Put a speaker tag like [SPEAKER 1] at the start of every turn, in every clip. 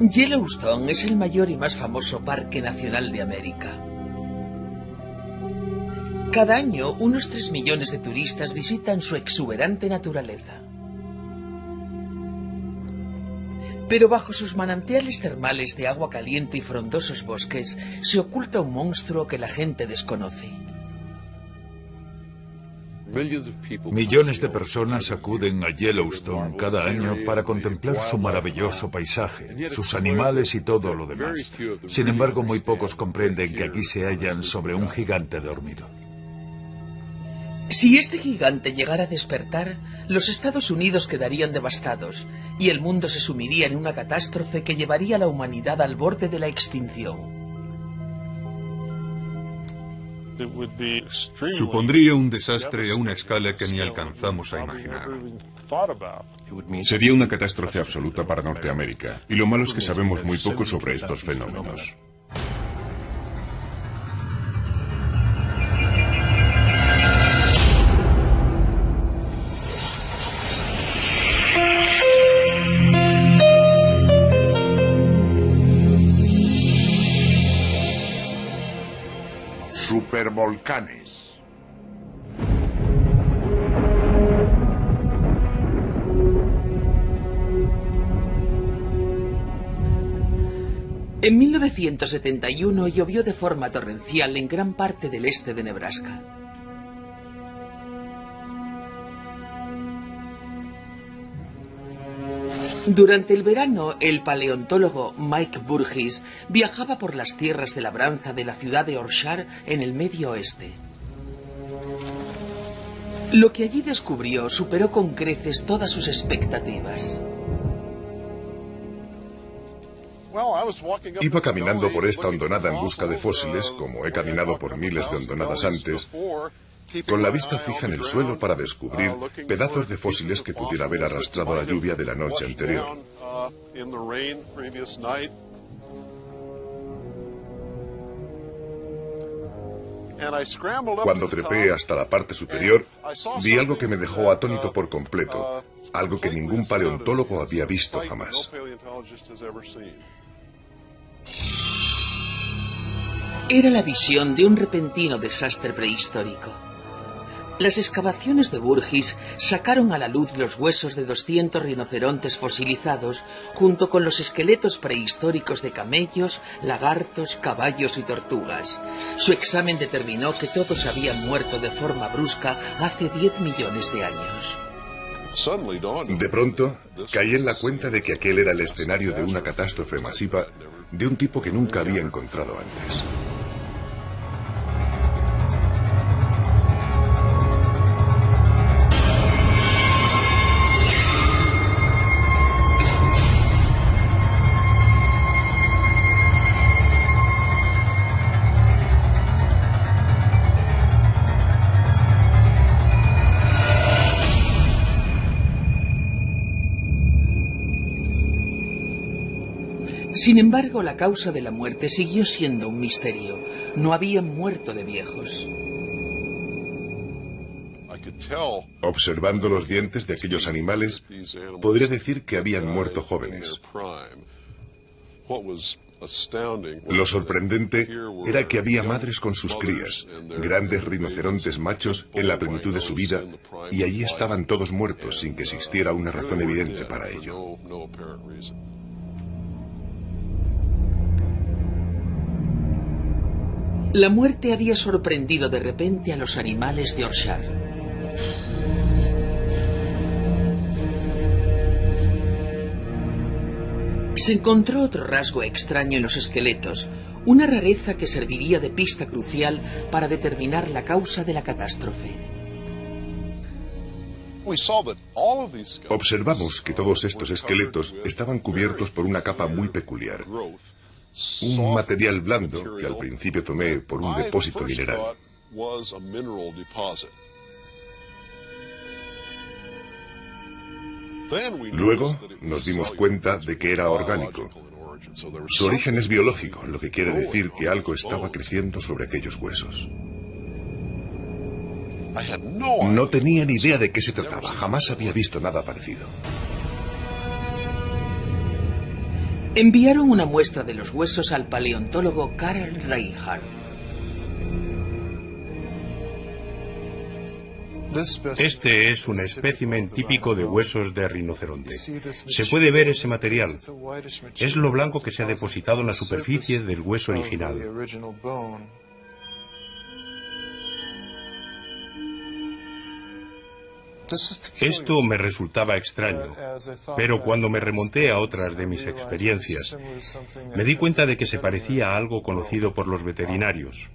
[SPEAKER 1] Yellowstone es el mayor y más famoso parque nacional de América. Cada año, unos 3 millones de turistas visitan su exuberante naturaleza. Pero bajo sus manantiales termales de agua caliente y frondosos bosques, se oculta un monstruo que la gente desconoce.
[SPEAKER 2] Millones de personas acuden a Yellowstone cada año para contemplar su maravilloso paisaje, sus animales y todo lo demás. Sin embargo, muy pocos comprenden que aquí se hallan sobre un gigante dormido.
[SPEAKER 1] Si este gigante llegara a despertar, los Estados Unidos quedarían devastados y el mundo se sumiría en una catástrofe que llevaría a la humanidad al borde de la extinción.
[SPEAKER 3] Supondría un desastre a una escala que ni alcanzamos a imaginar.
[SPEAKER 4] Sería una catástrofe absoluta para Norteamérica, y lo malo es que sabemos muy poco sobre estos fenómenos.
[SPEAKER 5] Supervolcanes.
[SPEAKER 1] En 1971 llovió de forma torrencial en gran parte del este de Nebraska. Durante el verano, el paleontólogo Mike Burgess viajaba por las tierras de labranza de la ciudad de Orchard en el Medio Oeste. Lo que allí descubrió superó con creces todas sus expectativas.
[SPEAKER 4] Iba caminando por esta hondonada en busca de fósiles, como he caminado por miles de hondonadas antes, con la vista fija en el suelo para descubrir pedazos de fósiles que pudiera haber arrastrado la lluvia de la noche anterior. Cuando trepé hasta la parte superior, vi algo que me dejó atónito por completo, algo que ningún paleontólogo había visto jamás.
[SPEAKER 1] Era la visión de un repentino desastre prehistórico. Las excavaciones de Burgess sacaron a la luz los huesos de 200 rinocerontes fosilizados, junto con los esqueletos prehistóricos de camellos, lagartos, caballos y tortugas. Su examen determinó que todos habían muerto de forma brusca hace 10 millones de años.
[SPEAKER 4] De pronto, caí en la cuenta de que aquel era el escenario de una catástrofe masiva de un tipo que nunca había encontrado antes.
[SPEAKER 1] Sin embargo, la causa de la muerte siguió siendo un misterio. No habían muerto de viejos.
[SPEAKER 4] Observando los dientes de aquellos animales, podría decir que habían muerto jóvenes. Lo sorprendente era que había madres con sus crías, grandes rinocerontes machos en la plenitud de su vida, y allí estaban todos muertos sin que existiera una razón evidente para ello.
[SPEAKER 1] La muerte había sorprendido de repente a los animales de Orchard. Se encontró otro rasgo extraño en los esqueletos, una rareza que serviría de pista crucial para determinar la causa de la catástrofe.
[SPEAKER 4] Observamos que todos estos esqueletos estaban cubiertos por una capa muy peculiar. Un material blando que al principio tomé por un depósito mineral. Luego nos dimos cuenta de que era orgánico. Su origen es biológico, lo que quiere decir que algo estaba creciendo sobre aquellos huesos. No tenía ni idea de qué se trataba, jamás había visto nada parecido.
[SPEAKER 1] Enviaron una muestra de los huesos al paleontólogo Karl Reinhardt.
[SPEAKER 5] Este es un espécimen típico de huesos de rinoceronte. Se puede ver ese material. Es lo blanco que se ha depositado en la superficie del hueso original. Esto me resultaba extraño, pero cuando me remonté a otras de mis experiencias, me di cuenta de que se parecía a algo conocido por los veterinarios,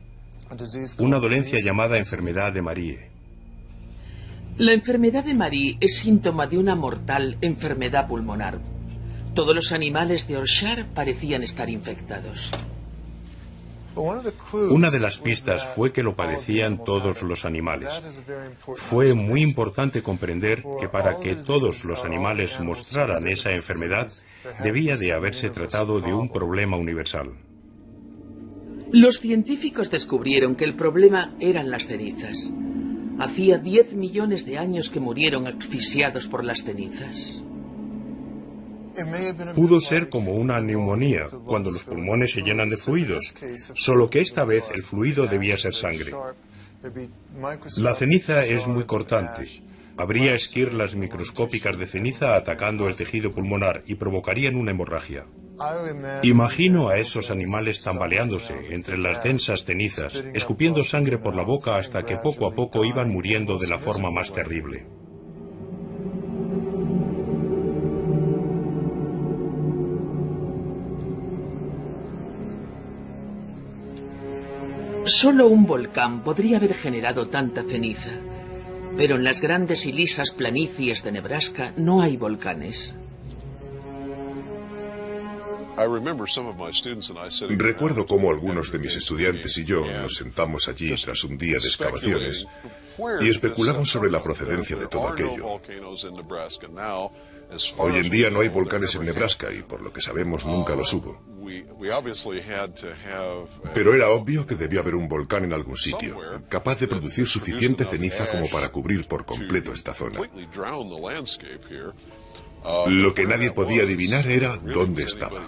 [SPEAKER 5] una dolencia llamada enfermedad de Marie.
[SPEAKER 1] La enfermedad de Marie es síntoma de una mortal enfermedad pulmonar. Todos los animales de Yorkshire parecían estar infectados.
[SPEAKER 5] Una de las pistas fue que lo padecían todos los animales. Fue muy importante comprender que para que todos los animales mostraran esa enfermedad, debía de haberse tratado de un problema universal.
[SPEAKER 1] Los científicos descubrieron que el problema eran las cenizas. Hacía 10 millones de años que murieron asfixiados por las cenizas.
[SPEAKER 5] Pudo ser como una neumonía, cuando los pulmones se llenan de fluidos, solo que esta vez el fluido debía ser sangre. La ceniza es muy cortante. Habría esquirlas microscópicas de ceniza atacando el tejido pulmonar y provocarían una hemorragia. Imagino a esos animales tambaleándose entre las densas cenizas, escupiendo sangre por la boca hasta que poco a poco iban muriendo de la forma más terrible.
[SPEAKER 1] Solo un volcán podría haber generado tanta ceniza, pero en las grandes y lisas planicies de Nebraska no hay volcanes.
[SPEAKER 4] Recuerdo cómo algunos de mis estudiantes y yo nos sentamos allí tras un día de excavaciones y especulamos sobre la procedencia de todo aquello. Hoy en día no hay volcanes en Nebraska y por lo que sabemos nunca los hubo. Pero era obvio que debió haber un volcán en algún sitio, capaz de producir suficiente ceniza como para cubrir por completo esta zona. Lo que nadie podía adivinar era dónde estaba.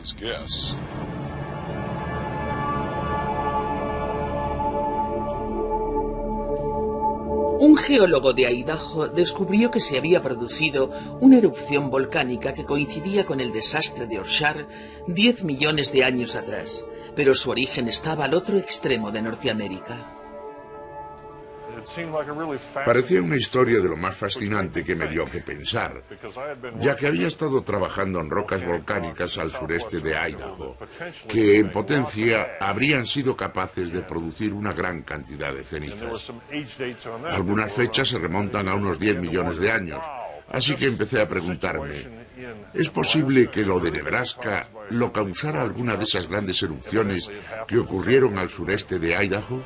[SPEAKER 1] Un geólogo de Idaho descubrió que se había producido una erupción volcánica que coincidía con el desastre de Yorkshire 10 millones de años atrás, pero su origen estaba al otro extremo de Norteamérica.
[SPEAKER 6] Parecía una historia de lo más fascinante que me dio que pensar, ya que había estado trabajando en rocas volcánicas al sureste de Idaho, que en potencia habrían sido capaces de producir una gran cantidad de cenizas. Algunas fechas se remontan a unos 10 millones de años, así que empecé a preguntarme, ¿es posible que lo de Nebraska lo causara alguna de esas grandes erupciones que ocurrieron al sureste de Idaho?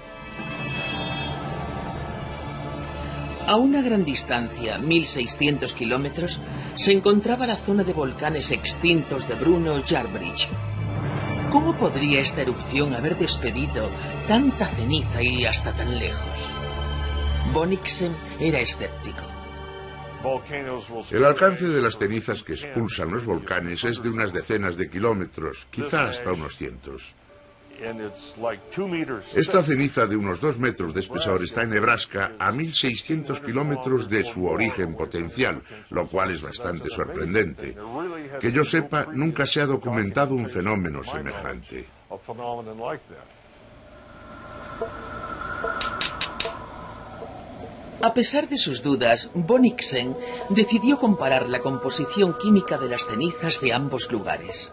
[SPEAKER 1] A una gran distancia, 1.600 kilómetros, se encontraba la zona de volcanes extintos de Bruno Yarbridge. ¿Cómo podría esta erupción haber despedido tanta ceniza y hasta tan lejos? Bonnicksen era escéptico.
[SPEAKER 6] El alcance de las cenizas que expulsan los volcanes es de unas decenas de kilómetros, quizá hasta unos cientos. Esta ceniza de unos 2 metros de espesor está en Nebraska a 1.600 kilómetros de su origen potencial, lo cual es bastante sorprendente. Que yo sepa, nunca se ha documentado un fenómeno semejante.
[SPEAKER 1] A pesar de sus dudas, Bonnicksen decidió comparar la composición química de las cenizas de ambos lugares.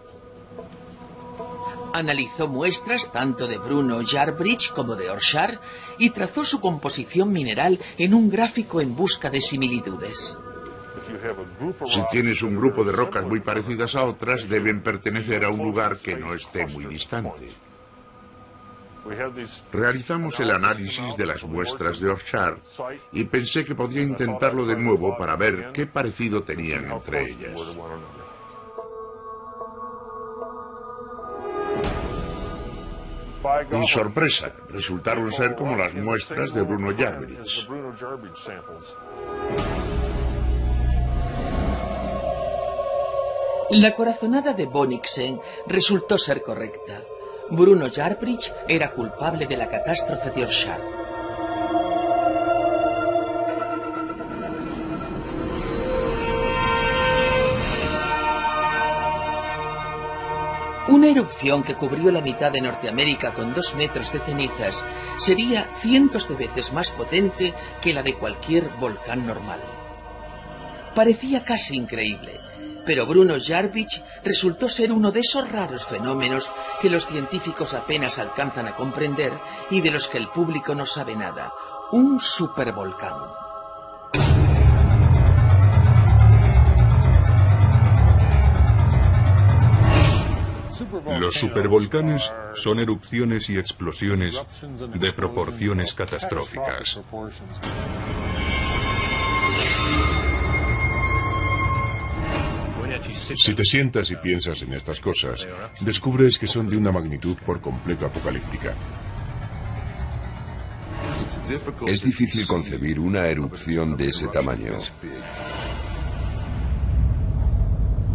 [SPEAKER 1] Analizó muestras tanto de Bruno Yarbridge como de Yorkshire y trazó su composición mineral en un gráfico en busca de similitudes.
[SPEAKER 6] Si tienes un grupo de rocas muy parecidas a otras, deben pertenecer a un lugar que no esté muy distante. Realizamos el análisis de las muestras de Yorkshire y pensé que podría intentarlo de nuevo para ver qué parecido tenían entre ellas. Y sorpresa, resultaron ser como las muestras de Bruno Yarbridge.
[SPEAKER 1] La corazonada de Bonniksen resultó ser correcta. Bruno Yarbridge era culpable de la catástrofe de Orshar. Una erupción que cubrió la mitad de Norteamérica con 2 metros de cenizas sería cientos de veces más potente que la de cualquier volcán normal. Parecía casi increíble, pero Bruno Yarbridge resultó ser uno de esos raros fenómenos que los científicos apenas alcanzan a comprender y de los que el público no sabe nada. Un supervolcán.
[SPEAKER 3] Los supervolcanes son erupciones y explosiones de proporciones catastróficas.
[SPEAKER 4] Si te sientas y piensas en estas cosas, descubres que son de una magnitud por completo apocalíptica.
[SPEAKER 7] Es difícil concebir una erupción de ese tamaño.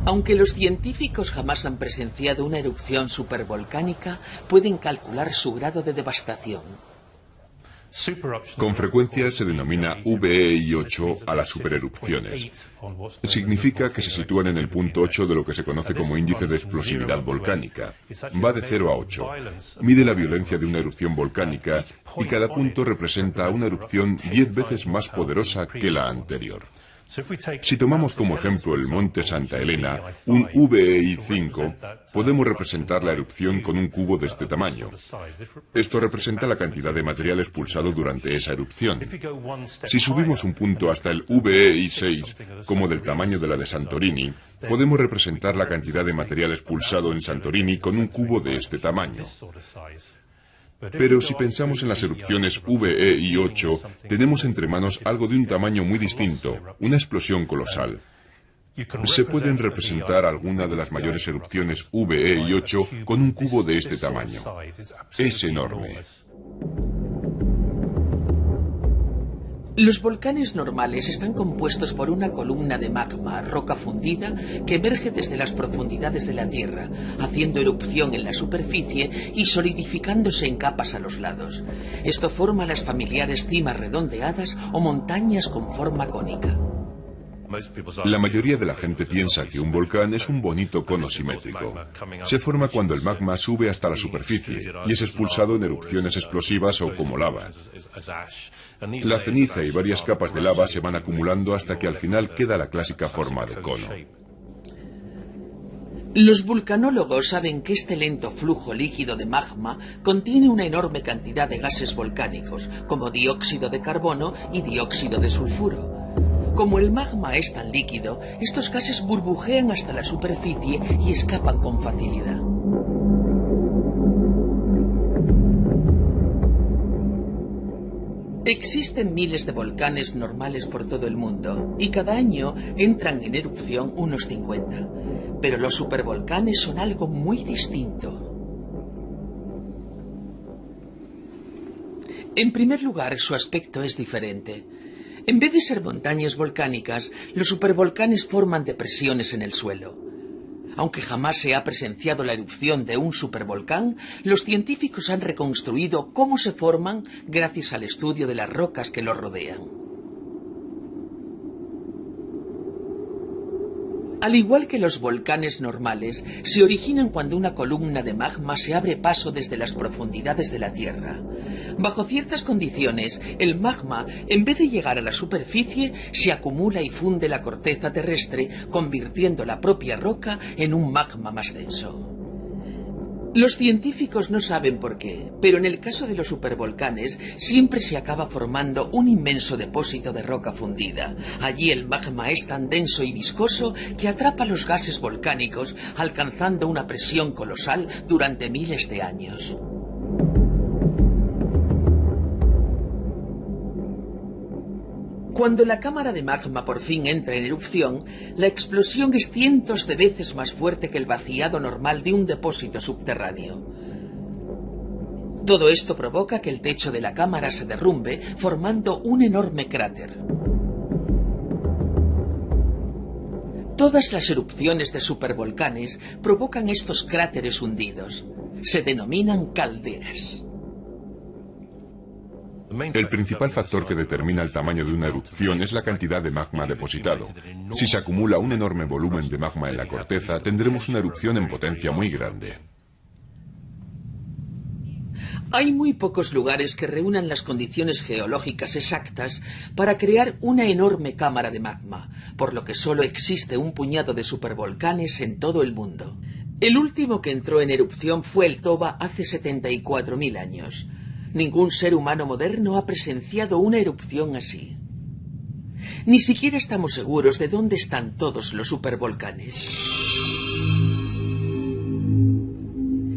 [SPEAKER 1] Aunque los científicos jamás han presenciado una erupción supervolcánica, pueden calcular su grado de devastación.
[SPEAKER 4] Con frecuencia se denomina VEI8 a las supererupciones. Significa que se sitúan en el punto 8 de lo que se conoce como índice de explosividad volcánica. Va de 0 a 8. Mide la violencia de una erupción volcánica y cada punto representa una erupción 10 veces más poderosa que la anterior. Si tomamos como ejemplo el monte Santa Elena, un VEI5, podemos representar la erupción con un cubo de este tamaño. Esto representa la cantidad de material expulsado durante esa erupción. Si subimos un punto hasta el VEI6, como del tamaño de la de Santorini, podemos representar la cantidad de material expulsado en Santorini con un cubo de este tamaño. Pero si pensamos en las erupciones VEI8, tenemos entre manos algo de un tamaño muy distinto, una explosión colosal. Se pueden representar algunas de las mayores erupciones VEI8 con un cubo de este tamaño. Es enorme.
[SPEAKER 1] Los volcanes normales están compuestos por una columna de magma, roca fundida, que emerge desde las profundidades de la Tierra, haciendo erupción en la superficie y solidificándose en capas a los lados. Esto forma las familiares cimas redondeadas o montañas con forma cónica.
[SPEAKER 4] La mayoría de la gente piensa que un volcán es un bonito cono simétrico. Se forma cuando el magma sube hasta la superficie y es expulsado en erupciones explosivas o como lava. La ceniza y varias capas de lava se van acumulando hasta que al final queda la clásica forma de cono.
[SPEAKER 1] Los vulcanólogos saben que este lento flujo líquido de magma contiene una enorme cantidad de gases volcánicos, como dióxido de carbono y dióxido de sulfuro. Como el magma es tan líquido, estos gases burbujean hasta la superficie y escapan con facilidad. Existen miles de volcanes normales por todo el mundo y cada año entran en erupción unos 50. Pero los supervolcanes son algo muy distinto. En primer lugar, su aspecto es diferente. En vez de ser montañas volcánicas, los supervolcanes forman depresiones en el suelo. Aunque jamás se ha presenciado la erupción de un supervolcán, los científicos han reconstruido cómo se forman gracias al estudio de las rocas que los rodean. Al igual que los volcanes normales, se originan cuando una columna de magma se abre paso desde las profundidades de la Tierra. Bajo ciertas condiciones, el magma, en vez de llegar a la superficie, se acumula y funde la corteza terrestre, convirtiendo la propia roca en un magma más denso. Los científicos no saben por qué, pero en el caso de los supervolcanes siempre se acaba formando un inmenso depósito de roca fundida. Allí el magma es tan denso y viscoso que atrapa los gases volcánicos, alcanzando una presión colosal durante miles de años. Cuando la cámara de magma por fin entra en erupción, la explosión es cientos de veces más fuerte que el vaciado normal de un depósito subterráneo. Todo esto provoca que el techo de la cámara se derrumbe, formando un enorme cráter. Todas las erupciones de supervolcanes provocan estos cráteres hundidos. Se denominan calderas.
[SPEAKER 8] El principal factor que determina el tamaño de una erupción es la cantidad de magma depositado. Si se acumula un enorme volumen de magma en la corteza, tendremos una erupción en potencia muy grande.
[SPEAKER 1] Hay muy pocos lugares que reúnan las condiciones geológicas exactas para crear una enorme cámara de magma, por lo que solo existe un puñado de supervolcanes en todo el mundo. El último que entró en erupción fue el Toba hace 74.000 años. Ningún ser humano moderno ha presenciado una erupción así. Ni siquiera estamos seguros de dónde están todos los supervolcanes.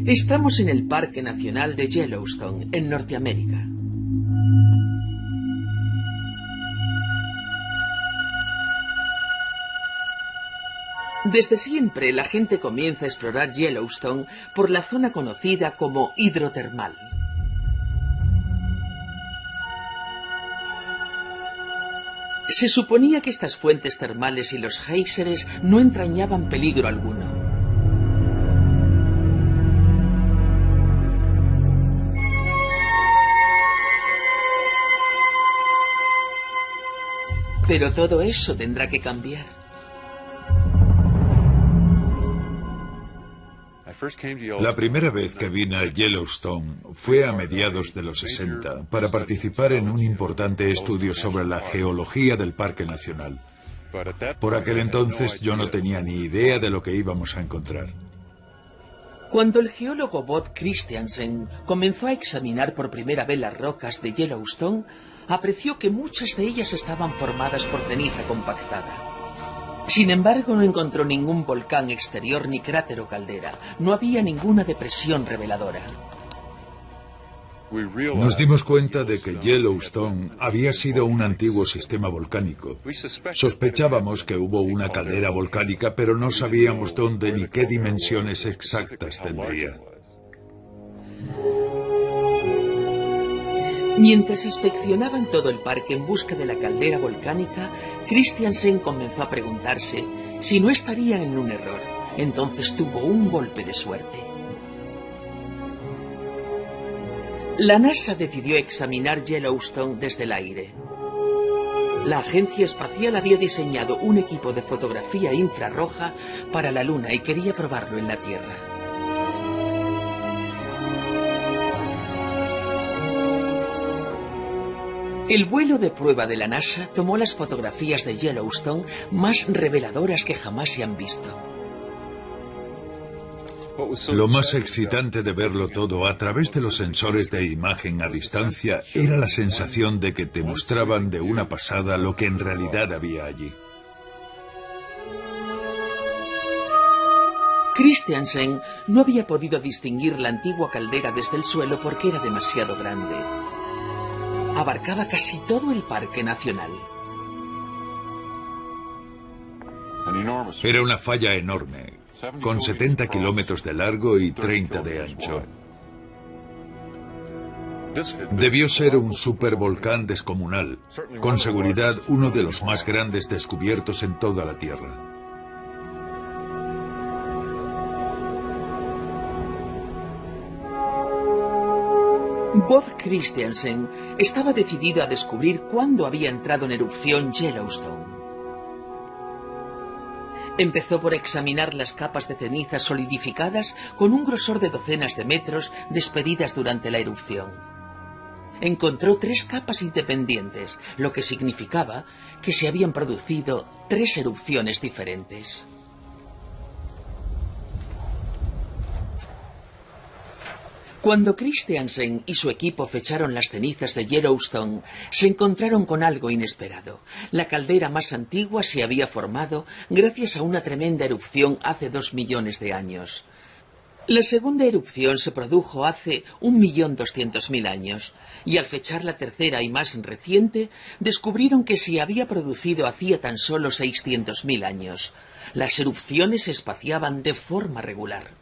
[SPEAKER 1] Estamos en el Parque Nacional de Yellowstone, en Norteamérica. Desde siempre la gente comienza a explorar Yellowstone por la zona conocida como hidrotermal. Se suponía que estas fuentes termales y los géiseres no entrañaban peligro alguno. Pero todo eso tendrá que cambiar.
[SPEAKER 2] La primera vez que vine a Yellowstone fue a mediados de los 60 para participar en un importante estudio sobre la geología del Parque Nacional. Por aquel entonces yo no tenía ni idea de lo que íbamos a encontrar.
[SPEAKER 1] Cuando el geólogo Bob Christiansen comenzó a examinar por primera vez las rocas de Yellowstone, apreció que muchas de ellas estaban formadas por ceniza compactada. Sin embargo, no encontró ningún volcán exterior ni cráter o caldera. No había ninguna depresión reveladora.
[SPEAKER 2] Nos dimos cuenta de que Yellowstone había sido un antiguo sistema volcánico. Sospechábamos que hubo una caldera volcánica, pero no sabíamos dónde ni qué dimensiones exactas tendría.
[SPEAKER 1] Mientras inspeccionaban todo el parque en busca de la caldera volcánica, Christiansen comenzó a preguntarse si no estarían en un error. Entonces tuvo un golpe de suerte. La NASA decidió examinar Yellowstone desde el aire. La agencia espacial había diseñado un equipo de fotografía infrarroja para la Luna y quería probarlo en la Tierra. El vuelo de prueba de la NASA tomó las fotografías de Yellowstone más reveladoras que jamás se han visto.
[SPEAKER 2] Lo más excitante de verlo todo a través de los sensores de imagen a distancia era la sensación de que te mostraban de una pasada lo que en realidad había allí.
[SPEAKER 1] Christiansen no había podido distinguir la antigua caldera desde el suelo porque era demasiado grande. Abarcaba casi todo el parque nacional.
[SPEAKER 2] Era una falla enorme, con 70 kilómetros de largo y 30 de ancho. Debió ser un supervolcán descomunal, con seguridad uno de los más grandes descubiertos en toda la Tierra.
[SPEAKER 1] Bob Christiansen estaba decidido a descubrir cuándo había entrado en erupción Yellowstone. Empezó por examinar las capas de ceniza solidificadas con un grosor de docenas de metros despedidas durante la erupción. Encontró 3 capas independientes, lo que significaba que se habían producido 3 erupciones diferentes. Cuando Christiansen y su equipo fecharon las cenizas de Yellowstone, se encontraron con algo inesperado. La caldera más antigua se había formado gracias a una tremenda erupción hace 2 millones de años. La segunda erupción se produjo hace 1.200.000 años, y al fechar la tercera y más reciente, descubrieron que se había producido hacía tan solo 600.000 años. Las erupciones se espaciaban de forma regular.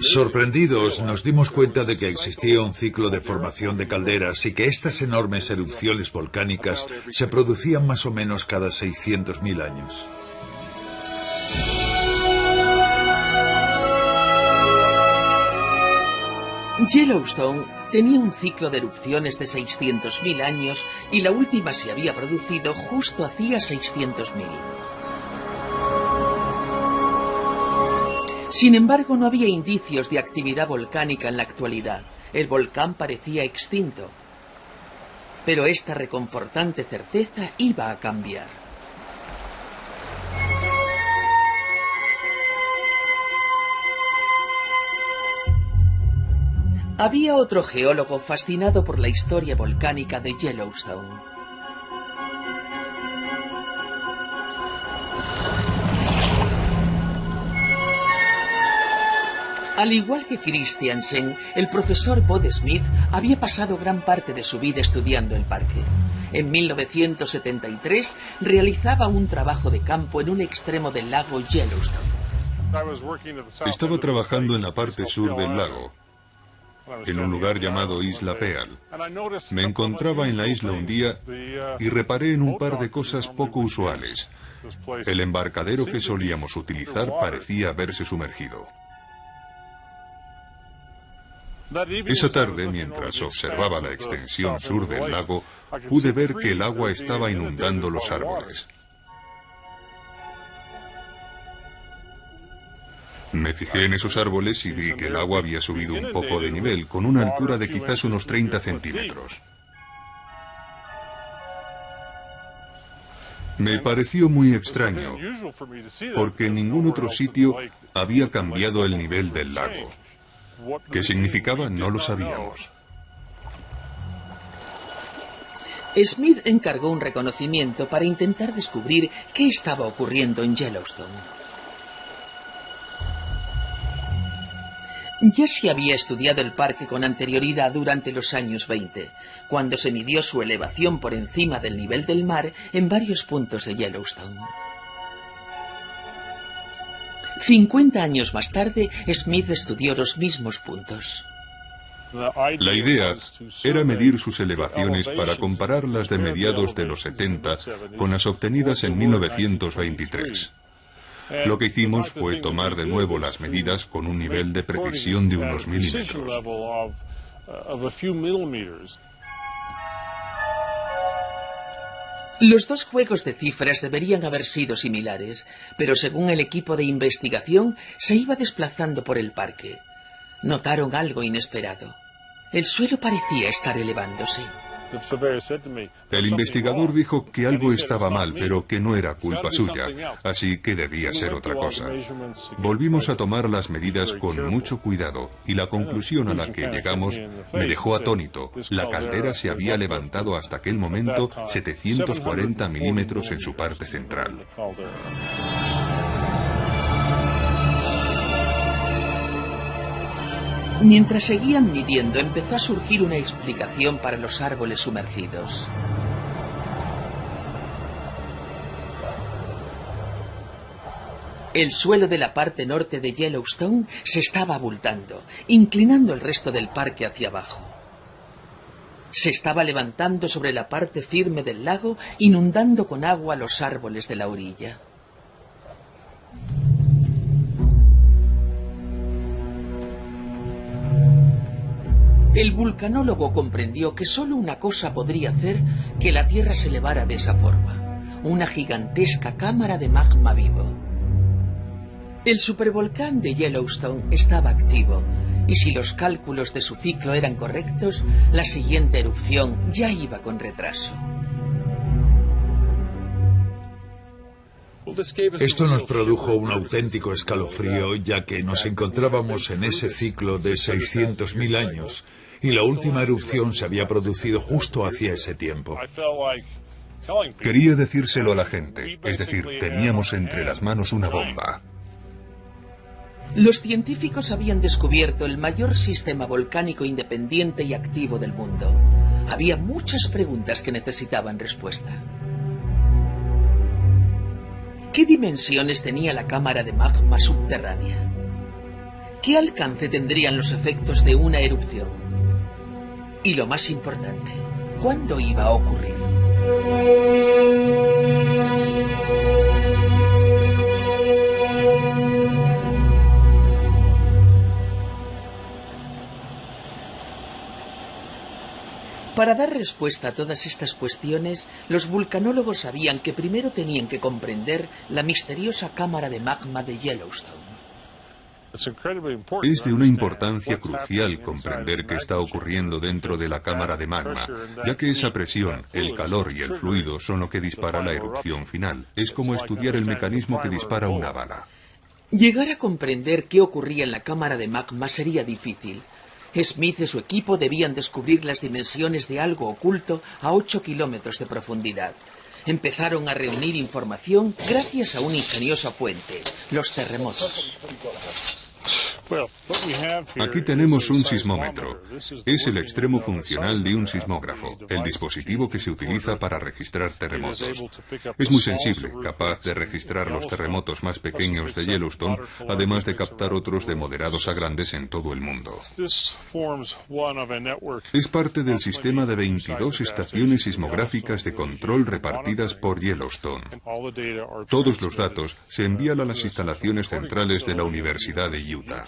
[SPEAKER 2] Sorprendidos, nos dimos cuenta de que existía un ciclo de formación de calderas y que estas enormes erupciones volcánicas se producían más o menos cada 600.000 años.
[SPEAKER 1] Yellowstone tenía un ciclo de erupciones de 600.000 años y la última se había producido justo hacía 600.000. Sin embargo, no había indicios de actividad volcánica en la actualidad. El volcán parecía extinto. Pero esta reconfortante certeza iba a cambiar. Había otro geólogo fascinado por la historia volcánica de Yellowstone. Al igual que Christiansen, el profesor Bode Smith había pasado gran parte de su vida estudiando el parque. En 1973 realizaba un trabajo de campo en un extremo del lago Yellowstone.
[SPEAKER 3] Estaba trabajando en la parte sur del lago, en un lugar llamado Isla Peal. Me encontraba en la isla un día y reparé en un par de cosas poco usuales. El embarcadero que solíamos utilizar parecía haberse sumergido. Esa tarde, mientras observaba la extensión sur del lago, pude ver que el agua estaba inundando los árboles. Me fijé en esos árboles y vi que el agua había subido un poco de nivel, con una altura de quizás unos 30 centímetros. Me pareció muy extraño, porque en ningún otro sitio había cambiado el nivel del lago. ¿Qué significaba? No lo sabíamos.
[SPEAKER 1] Smith encargó un reconocimiento para intentar descubrir qué estaba ocurriendo en Yellowstone. Ya se había estudiado el parque con anterioridad durante los años 20, cuando se midió su elevación por encima del nivel del mar en varios puntos de Yellowstone. 50 años más tarde, Smith estudió los mismos puntos.
[SPEAKER 3] La idea era medir sus elevaciones para comparar las de mediados de los 70 con las obtenidas en 1923. Lo que hicimos fue tomar de nuevo las medidas con un nivel de precisión de unos milímetros.
[SPEAKER 1] Los dos juegos de cifras deberían haber sido similares, pero según el equipo de investigación, se iba desplazando por el parque. Notaron algo inesperado. El suelo parecía estar elevándose.
[SPEAKER 3] El investigador dijo que algo estaba mal, pero que no era culpa suya, así que debía ser otra cosa. Volvimos a tomar las medidas con mucho cuidado, y la conclusión a la que llegamos me dejó atónito. La caldera se había levantado hasta aquel momento 740 milímetros en su parte central.
[SPEAKER 1] Mientras seguían midiendo, empezó a surgir una explicación para los árboles sumergidos. El suelo de la parte norte de Yellowstone se estaba abultando, inclinando el resto del parque hacia abajo. Se estaba levantando sobre la parte firme del lago, inundando con agua los árboles de la orilla. El vulcanólogo comprendió que solo una cosa podría hacer que la Tierra se elevara de esa forma: una gigantesca cámara de magma vivo. El supervolcán de Yellowstone estaba activo, y si los cálculos de su ciclo eran correctos, la siguiente erupción ya iba con retraso.
[SPEAKER 2] Esto nos produjo un auténtico escalofrío, ya que nos encontrábamos en ese ciclo de 600.000 años, y la última erupción se había producido justo hacia ese tiempo.
[SPEAKER 3] Quería decírselo a la gente, es decir, teníamos entre las manos una bomba.
[SPEAKER 1] Los científicos habían descubierto el mayor sistema volcánico independiente y activo del mundo. Había muchas preguntas que necesitaban respuesta. ¿Qué dimensiones tenía la cámara de magma subterránea? ¿Qué alcance tendrían los efectos de una erupción? Y lo más importante, ¿cuándo iba a ocurrir? Para dar respuesta a todas estas cuestiones, los vulcanólogos sabían que primero tenían que comprender la misteriosa cámara de magma de Yellowstone.
[SPEAKER 3] Es de una importancia crucial comprender qué está ocurriendo dentro de la cámara de magma, ya que esa presión, el calor y el fluido son lo que dispara la erupción final. Es como estudiar el mecanismo que dispara una bala.
[SPEAKER 1] Llegar a comprender qué ocurría en la cámara de magma sería difícil. Smith y su equipo debían descubrir las dimensiones de algo oculto a 8 kilómetros de profundidad. Empezaron a reunir información gracias a una ingeniosa fuente, los terremotos.
[SPEAKER 3] Aquí tenemos un sismómetro. Es el extremo funcional de un sismógrafo, el dispositivo que se utiliza para registrar terremotos. Es muy sensible, capaz de registrar los terremotos más pequeños de Yellowstone, además de captar otros de moderados a grandes en todo el mundo. Es parte del sistema de 22 estaciones sismográficas de control repartidas por Yellowstone. Todos los datos se envían a las instalaciones centrales de la Universidad de Utah.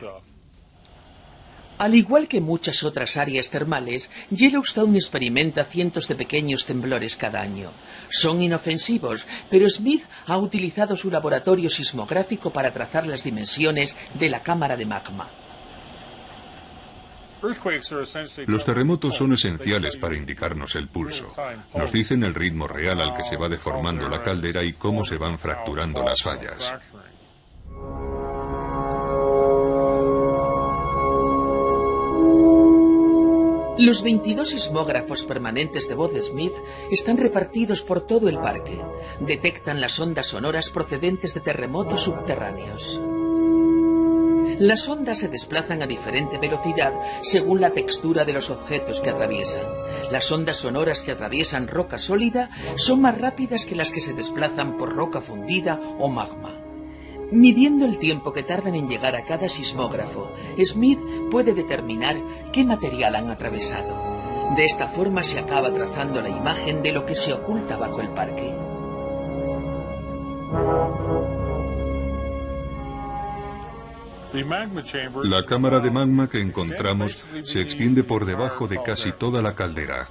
[SPEAKER 1] Al igual que muchas otras áreas termales, Yellowstone experimenta cientos de pequeños temblores cada año. Son inofensivos, pero Smith ha utilizado su laboratorio sismográfico para trazar las dimensiones de la cámara de magma.
[SPEAKER 3] Los terremotos son esenciales para indicarnos el pulso. Nos dicen el ritmo real al que se va deformando la caldera y cómo se van fracturando las fallas.
[SPEAKER 1] Los 22 sismógrafos permanentes de voz de Smith están repartidos por todo el parque. Detectan las ondas sonoras procedentes de terremotos subterráneos. Las ondas se desplazan a diferente velocidad según la textura de los objetos que atraviesan. Las ondas sonoras que atraviesan roca sólida son más rápidas que las que se desplazan por roca fundida o magma. Midiendo el tiempo que tardan en llegar a cada sismógrafo, Smith puede determinar qué material han atravesado. De esta forma se acaba trazando la imagen de lo que se oculta bajo el parque.
[SPEAKER 3] La cámara de magma que encontramos se extiende por debajo de casi toda la caldera.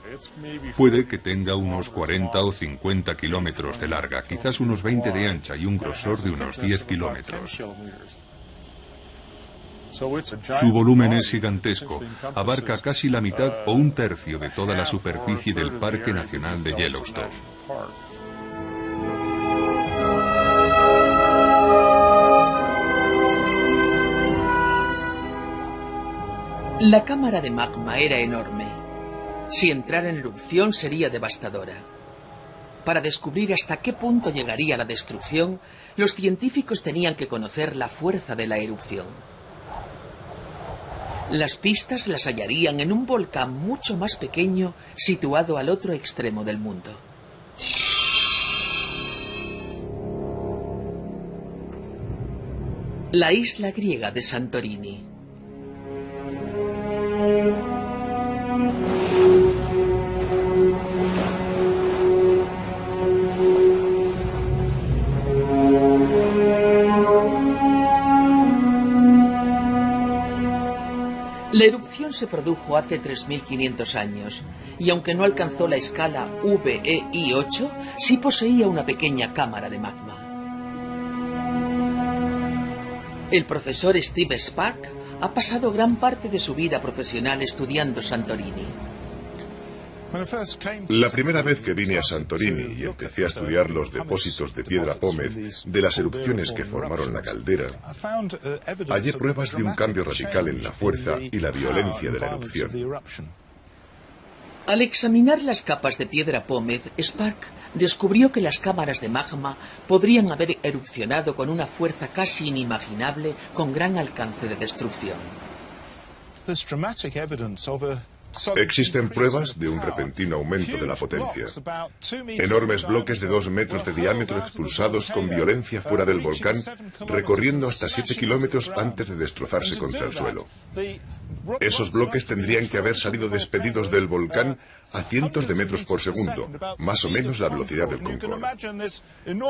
[SPEAKER 3] Puede que tenga unos 40 o 50 kilómetros de larga, quizás unos 20 de ancha y un grosor de unos 10 kilómetros. Su volumen es gigantesco, abarca casi la mitad o un tercio de toda la superficie del Parque Nacional de Yellowstone.
[SPEAKER 1] La cámara de magma era enorme. Si entrara en erupción sería devastadora. Para descubrir hasta qué punto llegaría la destrucción, los científicos tenían que conocer la fuerza de la erupción. Las pistas las hallarían en un volcán mucho más pequeño situado al otro extremo del mundo. La isla griega de Santorini. La erupción se produjo hace 3.500 años, y aunque no alcanzó la escala VEI8, sí poseía una pequeña cámara de magma. El profesor Steve Spark ha pasado gran parte de su vida profesional estudiando Santorini.
[SPEAKER 4] La primera vez que vine a Santorini y empecé a estudiar los depósitos de piedra pómez de las erupciones que formaron la caldera, hallé pruebas de un cambio radical en la fuerza y la violencia de la erupción.
[SPEAKER 1] Al examinar las capas de piedra pómez, Spark descubrió que las cámaras de magma podrían haber erupcionado con una fuerza casi inimaginable, con gran alcance de destrucción.
[SPEAKER 4] Existen pruebas de un repentino aumento de la potencia. Enormes bloques de 2 metros de diámetro expulsados con violencia fuera del volcán, recorriendo hasta 7 kilómetros antes de destrozarse contra el suelo. Esos bloques tendrían que haber salido despedidos del volcán a cientos de metros por segundo, más o menos la velocidad del Concorde.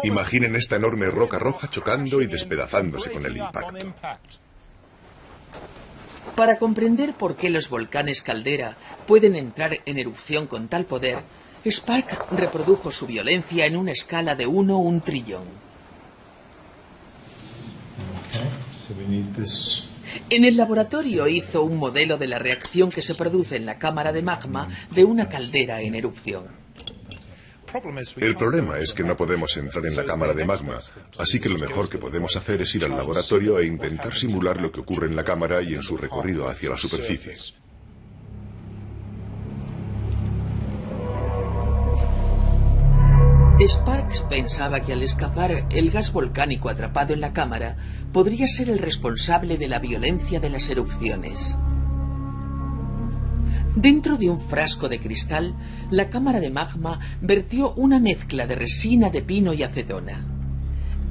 [SPEAKER 4] Imaginen esta enorme roca roja chocando y despedazándose con el impacto.
[SPEAKER 1] Para comprender por qué los volcanes caldera pueden entrar en erupción con tal poder, Spark reprodujo su violencia en una escala de 1 a 1 trillón. En el laboratorio hizo un modelo de la reacción que se produce en la cámara de magma de una caldera en erupción.
[SPEAKER 4] El problema es que no podemos entrar en la cámara de magma, así que lo mejor que podemos hacer es ir al laboratorio e intentar simular lo que ocurre en la cámara y en su recorrido hacia la superficie.
[SPEAKER 1] Sparks pensaba que al escapar, el gas volcánico atrapado en la cámara podría ser el responsable de la violencia de las erupciones. Dentro de un frasco de cristal, la cámara de magma vertió una mezcla de resina de pino y acetona.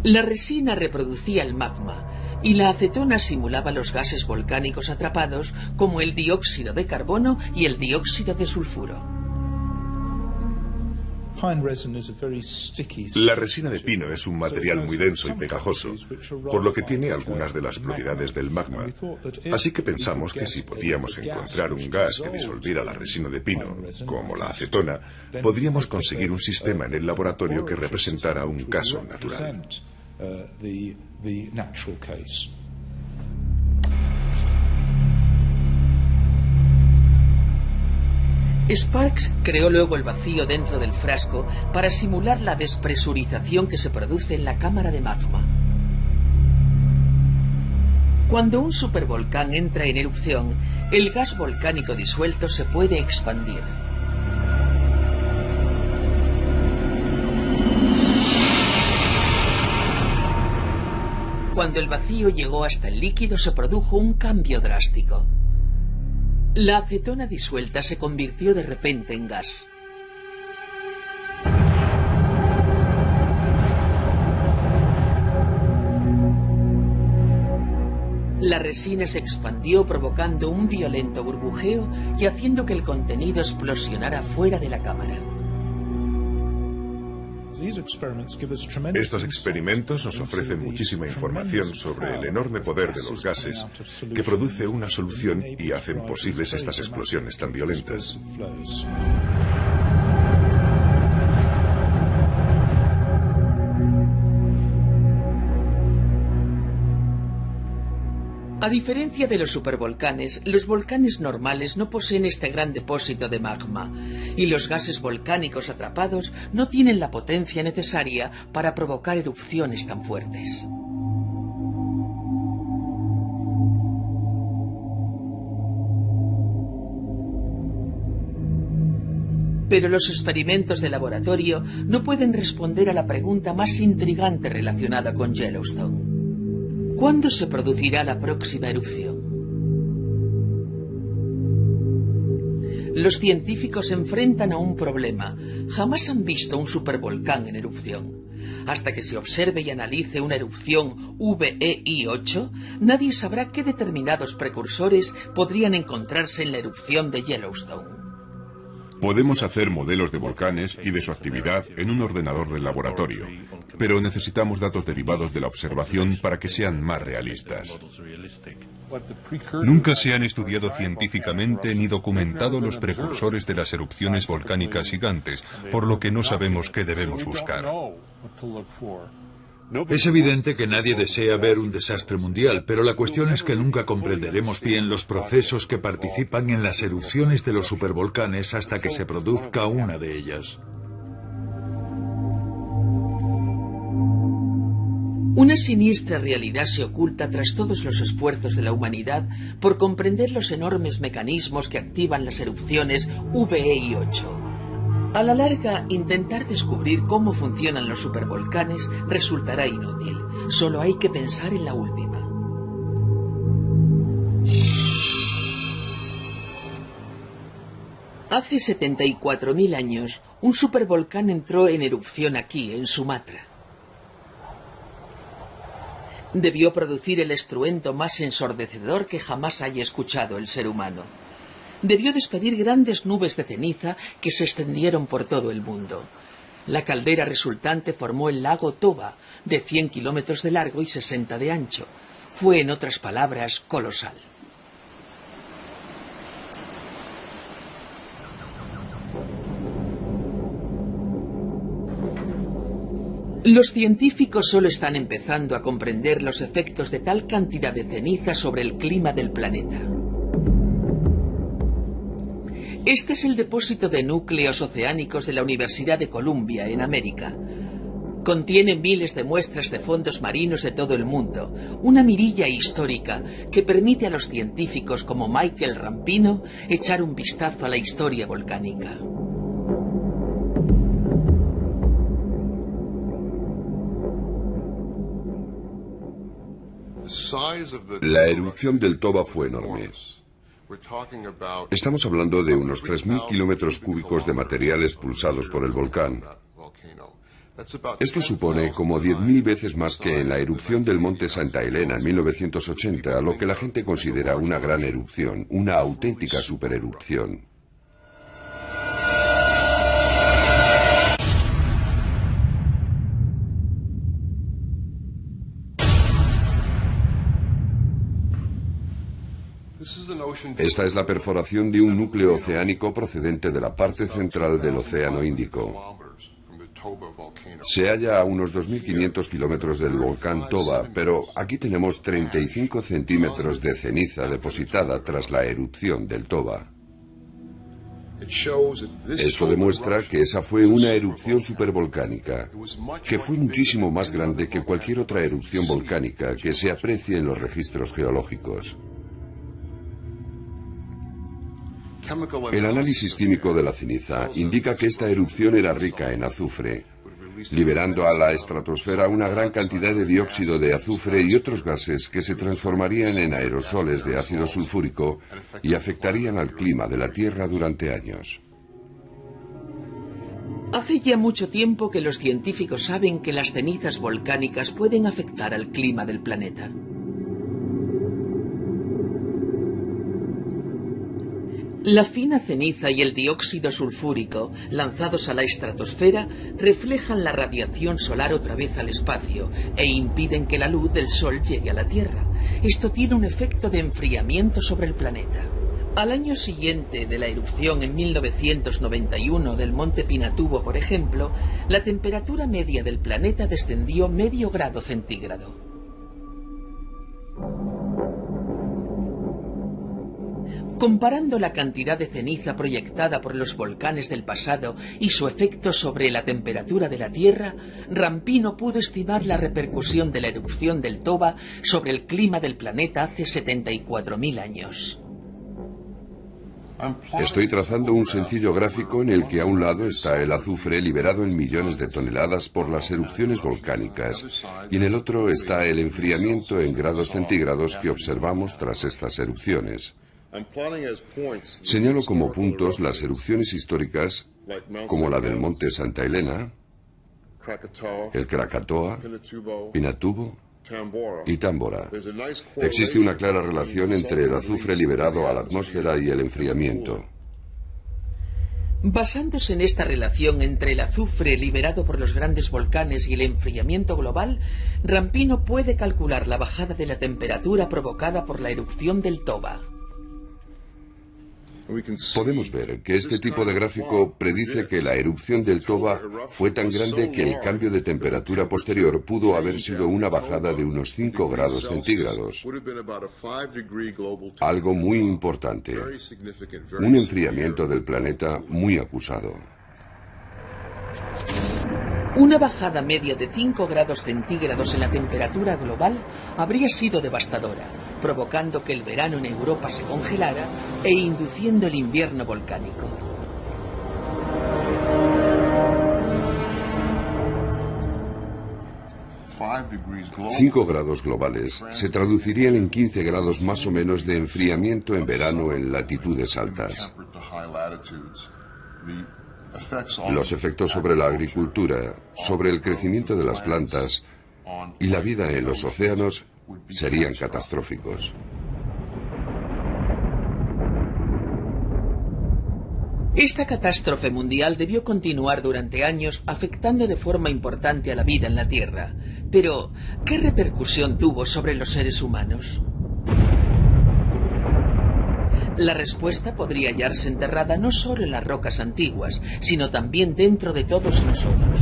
[SPEAKER 1] La resina reproducía el magma y la acetona simulaba los gases volcánicos atrapados como el dióxido de carbono y el dióxido de sulfuro.
[SPEAKER 4] La resina de pino es un material muy denso y pegajoso, por lo que tiene algunas de las propiedades del magma. Así que pensamos que si podíamos encontrar un gas que disolviera la resina de pino, como la acetona, podríamos conseguir un sistema en el laboratorio que representara un caso natural.
[SPEAKER 1] Sparks creó luego el vacío dentro del frasco para simular la despresurización que se produce en la cámara de magma. Cuando un supervolcán entra en erupción, el gas volcánico disuelto se puede expandir. Cuando el vacío llegó hasta el líquido, se produjo un cambio drástico. La acetona disuelta se convirtió de repente en gas. La resina se expandió provocando un violento burbujeo y haciendo que el contenido explosionara fuera de la cámara.
[SPEAKER 4] Estos experimentos nos ofrecen muchísima información sobre el enorme poder de los gases que produce una solución y hacen posibles estas explosiones tan violentas.
[SPEAKER 1] A diferencia de los supervolcanes, los volcanes normales no poseen este gran depósito de magma, y los gases volcánicos atrapados no tienen la potencia necesaria para provocar erupciones tan fuertes. Pero los experimentos de laboratorio no pueden responder a la pregunta más intrigante relacionada con Yellowstone. ¿Cuándo se producirá la próxima erupción? Los científicos se enfrentan a un problema. Jamás han visto un supervolcán en erupción. Hasta que se observe y analice una erupción VEI-8, nadie sabrá qué determinados precursores podrían encontrarse en la erupción de Yellowstone.
[SPEAKER 8] Podemos hacer modelos de volcanes y de su actividad en un ordenador del laboratorio, pero necesitamos datos derivados de la observación para que sean más realistas.
[SPEAKER 3] Nunca se han estudiado científicamente ni documentado los precursores de las erupciones volcánicas gigantes, por lo que no sabemos qué debemos buscar.
[SPEAKER 2] Es evidente que nadie desea ver un desastre mundial, pero la cuestión es que nunca comprenderemos bien los procesos que participan en las erupciones de los supervolcanes hasta que se produzca una de ellas.
[SPEAKER 1] Una siniestra realidad se oculta tras todos los esfuerzos de la humanidad por comprender los enormes mecanismos que activan las erupciones VEI-8. A la larga, intentar descubrir cómo funcionan los supervolcanes resultará inútil. Solo hay que pensar en la última. Hace 74.000 años, un supervolcán entró en erupción aquí, en Sumatra. Debió producir el estruendo más ensordecedor que jamás haya escuchado el ser humano. Debió despedir grandes nubes de ceniza que se extendieron por todo el mundo. La caldera resultante formó el lago Toba, de 100 kilómetros de largo y 60 de ancho. Fue, en otras palabras, colosal. Los científicos solo están empezando a comprender los efectos de tal cantidad de ceniza sobre el clima del planeta. Este es el depósito de núcleos oceánicos de la Universidad de Columbia, en América. Contiene miles de muestras de fondos marinos de todo el mundo, una mirilla histórica que permite a los científicos como Michael Rampino echar un vistazo a la historia volcánica.
[SPEAKER 7] La erupción del Toba fue enorme. Estamos hablando de unos 3.000 kilómetros cúbicos de material expulsados por el volcán. Esto supone como 10.000 veces más que en la erupción del monte Santa Elena en 1980, lo que la gente considera una gran erupción, una auténtica supererupción. Esta es la perforación de un núcleo oceánico procedente de la parte central del Océano Índico. Se halla a unos 2.500 kilómetros del volcán Toba, pero aquí tenemos 35 centímetros de ceniza depositada tras la erupción del Toba. Esto demuestra que esa fue una erupción supervolcánica, que fue muchísimo más grande que cualquier otra erupción volcánica que se aprecie en los registros geológicos. El análisis químico de la ceniza indica que esta erupción era rica en azufre, liberando a la estratosfera una gran cantidad de dióxido de azufre y otros gases que se transformarían en aerosoles de ácido sulfúrico y afectarían al clima de la Tierra durante años.
[SPEAKER 1] Hace ya mucho tiempo que los científicos saben que las cenizas volcánicas pueden afectar al clima del planeta. La fina ceniza y el dióxido sulfúrico, lanzados a la estratosfera, reflejan la radiación solar otra vez al espacio e impiden que la luz del Sol llegue a la Tierra. Esto tiene un efecto de enfriamiento sobre el planeta. Al año siguiente de la erupción en 1991 del monte Pinatubo, por ejemplo, la temperatura media del planeta descendió medio grado centígrado. Comparando la cantidad de ceniza proyectada por los volcanes del pasado y su efecto sobre la temperatura de la Tierra, Rampino pudo estimar la repercusión de la erupción del Toba sobre el clima del planeta hace 74.000 años.
[SPEAKER 7] Estoy trazando un sencillo gráfico en el que a un lado está el azufre liberado en millones de toneladas por las erupciones volcánicas y en el otro está el enfriamiento en grados centígrados que observamos tras estas erupciones. Señalo como puntos las erupciones históricas, como la del monte Santa Elena, el Krakatoa, Pinatubo y Tambora. Existe una clara relación entre el azufre liberado a la atmósfera y el enfriamiento.
[SPEAKER 1] Basándose en esta relación entre el azufre liberado por los grandes volcanes y el enfriamiento global, Rampino puede calcular la bajada de la temperatura provocada por la erupción del Toba.
[SPEAKER 7] Podemos ver que este tipo de gráfico predice que la erupción del Toba fue tan grande que el cambio de temperatura posterior pudo haber sido una bajada de unos 5 grados centígrados. Algo muy importante, un enfriamiento del planeta muy acusado.
[SPEAKER 1] Una bajada media de 5 grados centígrados en la temperatura global habría sido devastadora, provocando que el verano en Europa se congelara e induciendo el invierno volcánico.
[SPEAKER 7] Cinco grados globales se traducirían en 15 grados más o menos de enfriamiento en verano en latitudes altas. Los efectos sobre la agricultura, sobre el crecimiento de las plantas y la vida en los océanos serían catastróficos.
[SPEAKER 1] Esta catástrofe mundial debió continuar durante años, afectando de forma importante a la vida en la Tierra. Pero, ¿qué repercusión tuvo sobre los seres humanos? La respuesta podría hallarse enterrada no solo en las rocas antiguas, sino también dentro de todos nosotros.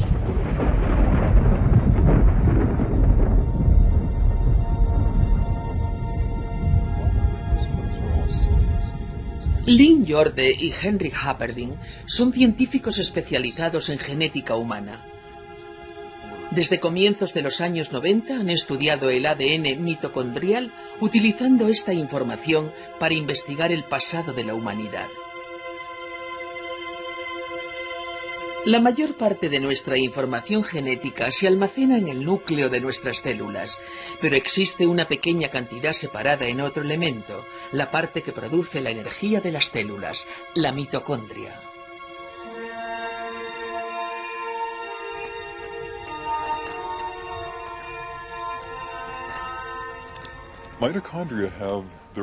[SPEAKER 1] Lynn Jorde y Henry Happerdin son científicos especializados en genética humana. Desde comienzos de los años 90 han estudiado el ADN mitocondrial utilizando esta información para investigar el pasado de la humanidad. La mayor parte de nuestra información genética se almacena en el núcleo de nuestras células, pero existe una pequeña cantidad separada en otro elemento, la parte que produce la energía de las células, la mitocondria.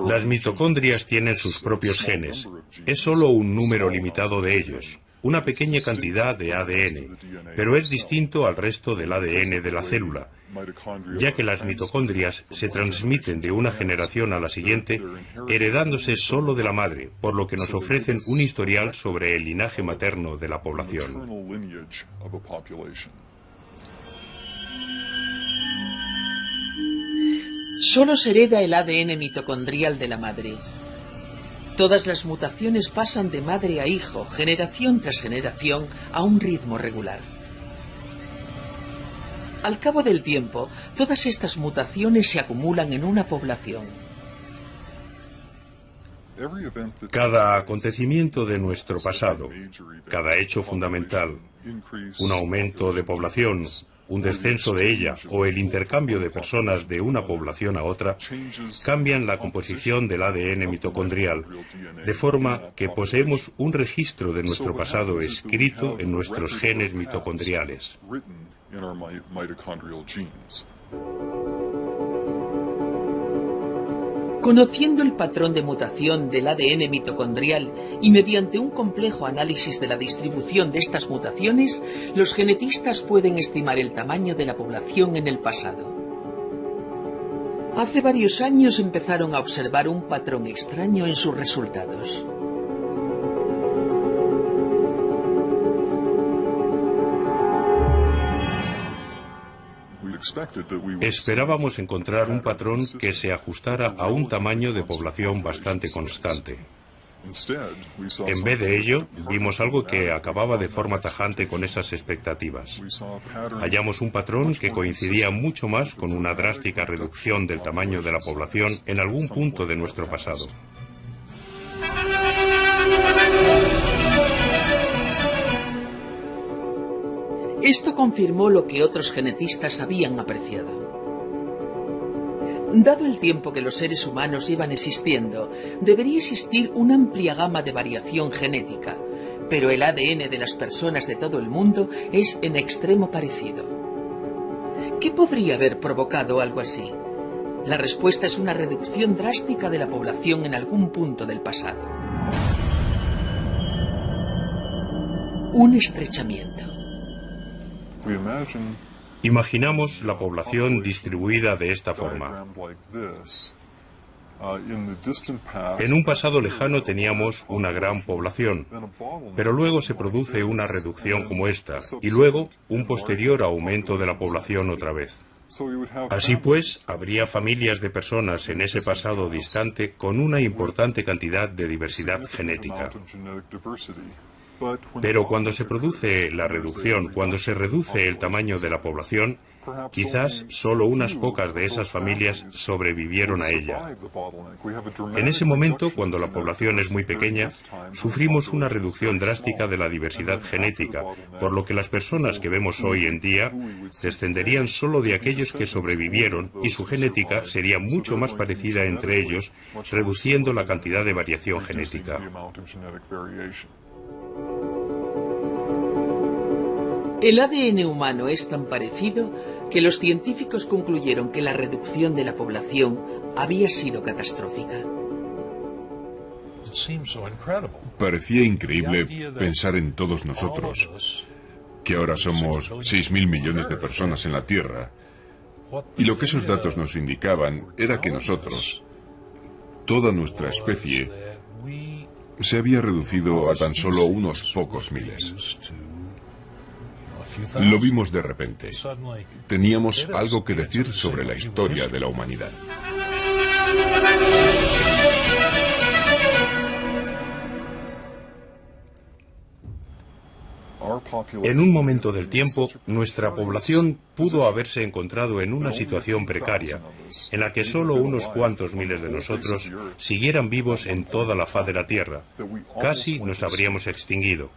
[SPEAKER 5] Las mitocondrias tienen sus propios genes. Es solo un número limitado de ellos, una pequeña cantidad de ADN, pero es distinto al resto del ADN de la célula, ya que las mitocondrias se transmiten de una generación a la siguiente, heredándose solo de la madre, por lo que nos ofrecen un historial sobre el linaje materno de la población.
[SPEAKER 1] Solo se hereda el ADN mitocondrial de la madre. Todas las mutaciones pasan de madre a hijo, generación tras generación, a un ritmo regular. Al cabo del tiempo, todas estas mutaciones se acumulan en una población.
[SPEAKER 5] Cada acontecimiento de nuestro pasado, cada hecho fundamental, un aumento de población, un descenso de ella o el intercambio de personas de una población a otra, cambian la composición del ADN mitocondrial, de forma que poseemos un registro de nuestro pasado escrito en nuestros genes mitocondriales.
[SPEAKER 1] Conociendo el patrón de mutación del ADN mitocondrial y mediante un complejo análisis de la distribución de estas mutaciones, los genetistas pueden estimar el tamaño de la población en el pasado. Hace varios años empezaron a observar un patrón extraño en sus resultados.
[SPEAKER 5] Esperábamos encontrar un patrón que se ajustara a un tamaño de población bastante constante. En vez de ello, vimos algo que acababa de forma tajante con esas expectativas. Hallamos un patrón que coincidía mucho más con una drástica reducción del tamaño de la población en algún punto de nuestro pasado.
[SPEAKER 1] Esto confirmó lo que otros genetistas habían apreciado. Dado el tiempo que los seres humanos llevan existiendo, debería existir una amplia gama de variación genética, pero el ADN de las personas de todo el mundo es en extremo parecido. ¿Qué podría haber provocado algo así? La respuesta es una reducción drástica de la población en algún punto del pasado. Un estrechamiento.
[SPEAKER 5] Imaginamos la población distribuida de esta forma. En un pasado lejano teníamos una gran población, pero luego se produce una reducción como esta, y luego un posterior aumento de la población otra vez. Así pues, habría familias de personas en ese pasado distante con una importante cantidad de diversidad genética. Pero cuando se produce la reducción, cuando se reduce el tamaño de la población, quizás solo unas pocas de esas familias sobrevivieron a ella. En ese momento, cuando la población es muy pequeña, sufrimos una reducción drástica de la diversidad genética, por lo que las personas que vemos hoy en día descenderían solo de aquellos que sobrevivieron y su genética sería mucho más parecida entre ellos, reduciendo la cantidad de variación genética.
[SPEAKER 1] El ADN humano es tan parecido que los científicos concluyeron que la reducción de la población había sido catastrófica.
[SPEAKER 8] Parecía increíble pensar en todos nosotros, que ahora somos 6.000 millones de personas en la Tierra, y lo que esos datos nos indicaban era que nosotros, toda nuestra especie, se había reducido a tan solo unos pocos miles. Lo vimos de repente. Teníamos algo que decir sobre la historia de la humanidad.
[SPEAKER 5] En un momento del tiempo, nuestra población pudo haberse encontrado en una situación precaria, en la que solo unos cuantos miles de nosotros siguieran vivos en toda la faz de la Tierra. Casi nos habríamos extinguido.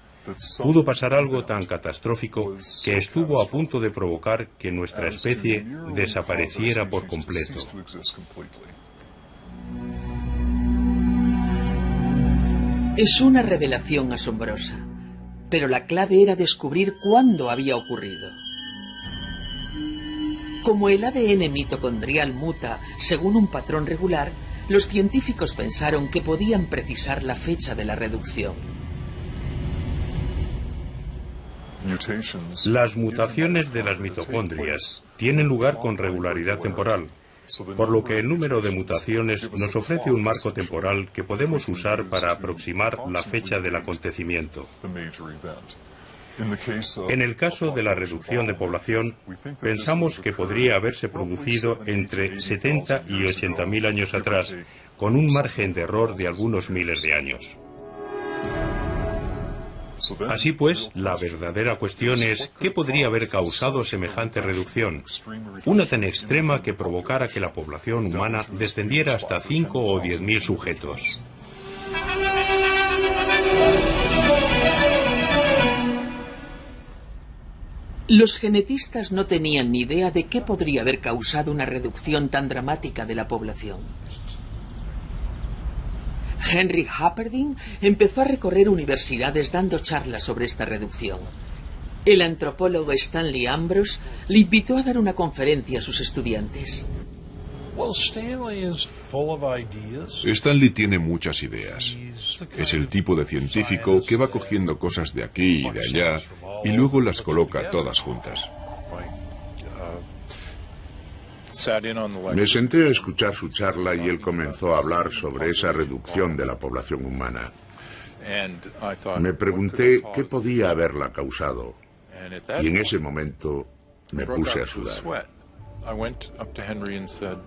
[SPEAKER 5] Pudo pasar algo tan catastrófico que estuvo a punto de provocar que nuestra especie desapareciera por completo.
[SPEAKER 1] Es una revelación asombrosa, pero la clave era descubrir cuándo había ocurrido. Como el ADN mitocondrial muta según un patrón regular, los científicos pensaron que podían precisar la fecha de la reducción.
[SPEAKER 5] Las mutaciones de las mitocondrias tienen lugar con regularidad temporal, por lo que el número de mutaciones nos ofrece un marco temporal que podemos usar para aproximar la fecha del acontecimiento. En el caso de la reducción de población, pensamos que podría haberse producido entre 70 y 80.000 años atrás, con un margen de error de algunos miles de años. Así pues, la verdadera cuestión es ¿qué podría haber causado semejante reducción? Una tan extrema que provocara que la población humana descendiera hasta 5 o 10.000 sujetos.
[SPEAKER 1] Los genetistas no tenían ni idea de qué podría haber causado una reducción tan dramática de la población. Henry Hamperdin empezó a recorrer universidades dando charlas sobre esta reducción. El antropólogo Stanley Ambrose le invitó a dar una conferencia a sus estudiantes.
[SPEAKER 8] Stanley tiene muchas ideas. Es el tipo de científico que va cogiendo cosas de aquí y de allá y luego las coloca todas juntas.
[SPEAKER 6] Me senté a escuchar su charla y él comenzó a hablar sobre esa reducción de la población humana. Me pregunté qué podía haberla causado y en ese momento me puse a sudar.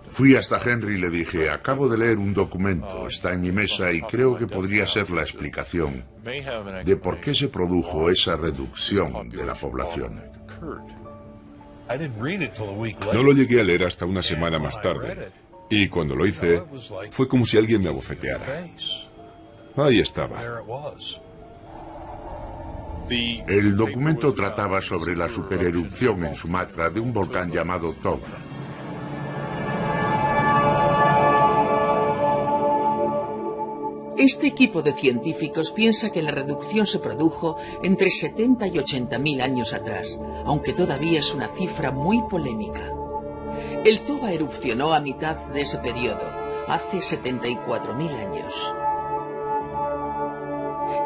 [SPEAKER 6] Fui hasta Henry y le dije, acabo de leer un documento, está en mi mesa y creo que podría ser la explicación de por qué se produjo esa reducción de la población.
[SPEAKER 8] No lo llegué a leer hasta una semana más tarde, y cuando lo hice, fue como si alguien me abofeteara. Ahí estaba.
[SPEAKER 6] El documento trataba sobre la supererupción en Sumatra de un volcán llamado Toba.
[SPEAKER 1] Este equipo de científicos piensa que la reducción se produjo entre 70 y 80.000 años atrás, aunque todavía es una cifra muy polémica. El Toba erupcionó a mitad de ese periodo, hace 74.000 años.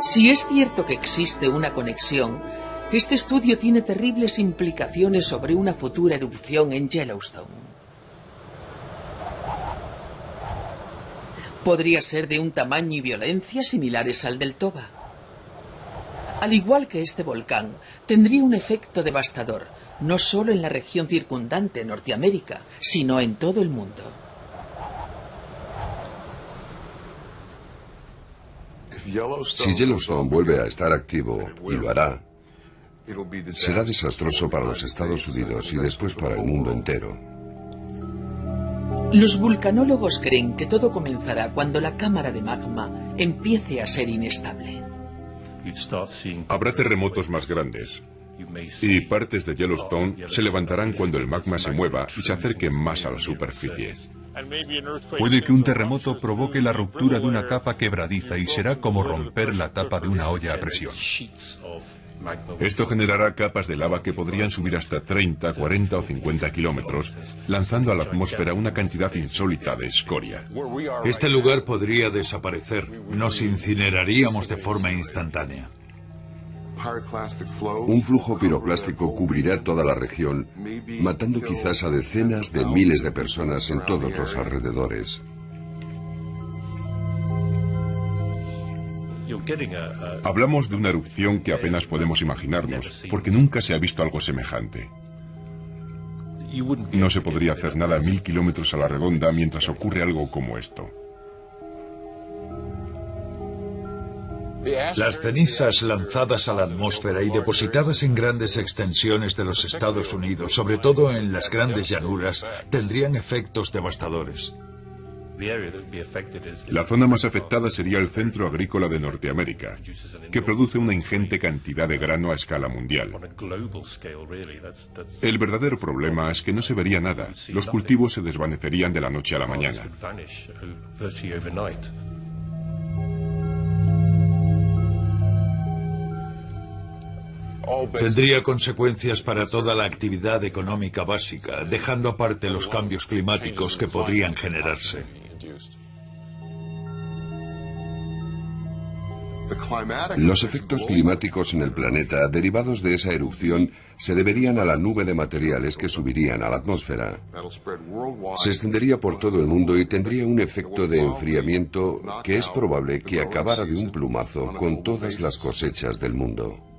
[SPEAKER 1] Si es cierto que existe una conexión, este estudio tiene terribles implicaciones sobre una futura erupción en Yellowstone. Podría ser de un tamaño y violencia similares al del Toba. Al igual que este volcán, tendría un efecto devastador, no solo en la región circundante Norteamérica, sino en todo el mundo.
[SPEAKER 7] Si Yellowstone vuelve a estar activo, y lo hará, será desastroso para los Estados Unidos y después para el mundo entero.
[SPEAKER 1] Los vulcanólogos creen que todo comenzará cuando la cámara de magma empiece a ser inestable.
[SPEAKER 8] Habrá terremotos más grandes, y partes de Yellowstone se levantarán cuando el magma se mueva y se acerque más a la superficie.
[SPEAKER 3] Puede que un terremoto provoque la ruptura de una capa quebradiza y será como romper la tapa de una olla a presión.
[SPEAKER 8] Esto generará capas de lava que podrían subir hasta 30, 40 o 50 kilómetros, lanzando a la atmósfera una cantidad insólita de escoria.
[SPEAKER 2] Este lugar podría desaparecer. Nos incineraríamos de forma instantánea.
[SPEAKER 7] Un flujo piroclástico cubrirá toda la región, matando quizás a decenas de miles de personas en todos los alrededores.
[SPEAKER 8] Hablamos de una erupción que apenas podemos imaginarnos, porque nunca se ha visto algo semejante. No se podría hacer nada a 1000 kilómetros a la redonda mientras ocurre algo como esto.
[SPEAKER 2] Las cenizas lanzadas a la atmósfera y depositadas en grandes extensiones de los Estados Unidos, sobre todo en las grandes llanuras, tendrían efectos devastadores.
[SPEAKER 8] La zona más afectada sería el centro agrícola de Norteamérica, que produce una ingente cantidad de grano a escala mundial. El verdadero problema es que no se vería nada. Los cultivos se desvanecerían de la noche a la mañana.
[SPEAKER 2] Tendría consecuencias para toda la actividad económica básica, dejando aparte los cambios climáticos que podrían generarse.
[SPEAKER 7] Los efectos climáticos en el planeta derivados de esa erupción se deberían a la nube de materiales que subirían a la atmósfera. Se extendería por todo el mundo y tendría un efecto de enfriamiento que es probable que acabara de un plumazo con todas las cosechas del mundo.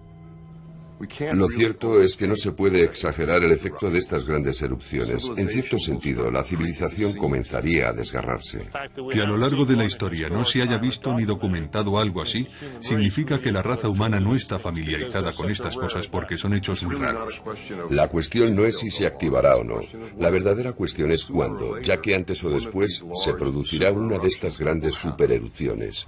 [SPEAKER 7] Lo cierto es que no se puede exagerar el efecto de estas grandes erupciones. En cierto sentido, la civilización comenzaría a desgarrarse.
[SPEAKER 3] Que a lo largo de la historia no se haya visto ni documentado algo así, significa que la raza humana no está familiarizada con estas cosas porque son hechos muy raros.
[SPEAKER 7] La cuestión no es si se activará o no. La verdadera cuestión es cuándo, ya que antes o después se producirá una de estas grandes supererupciones.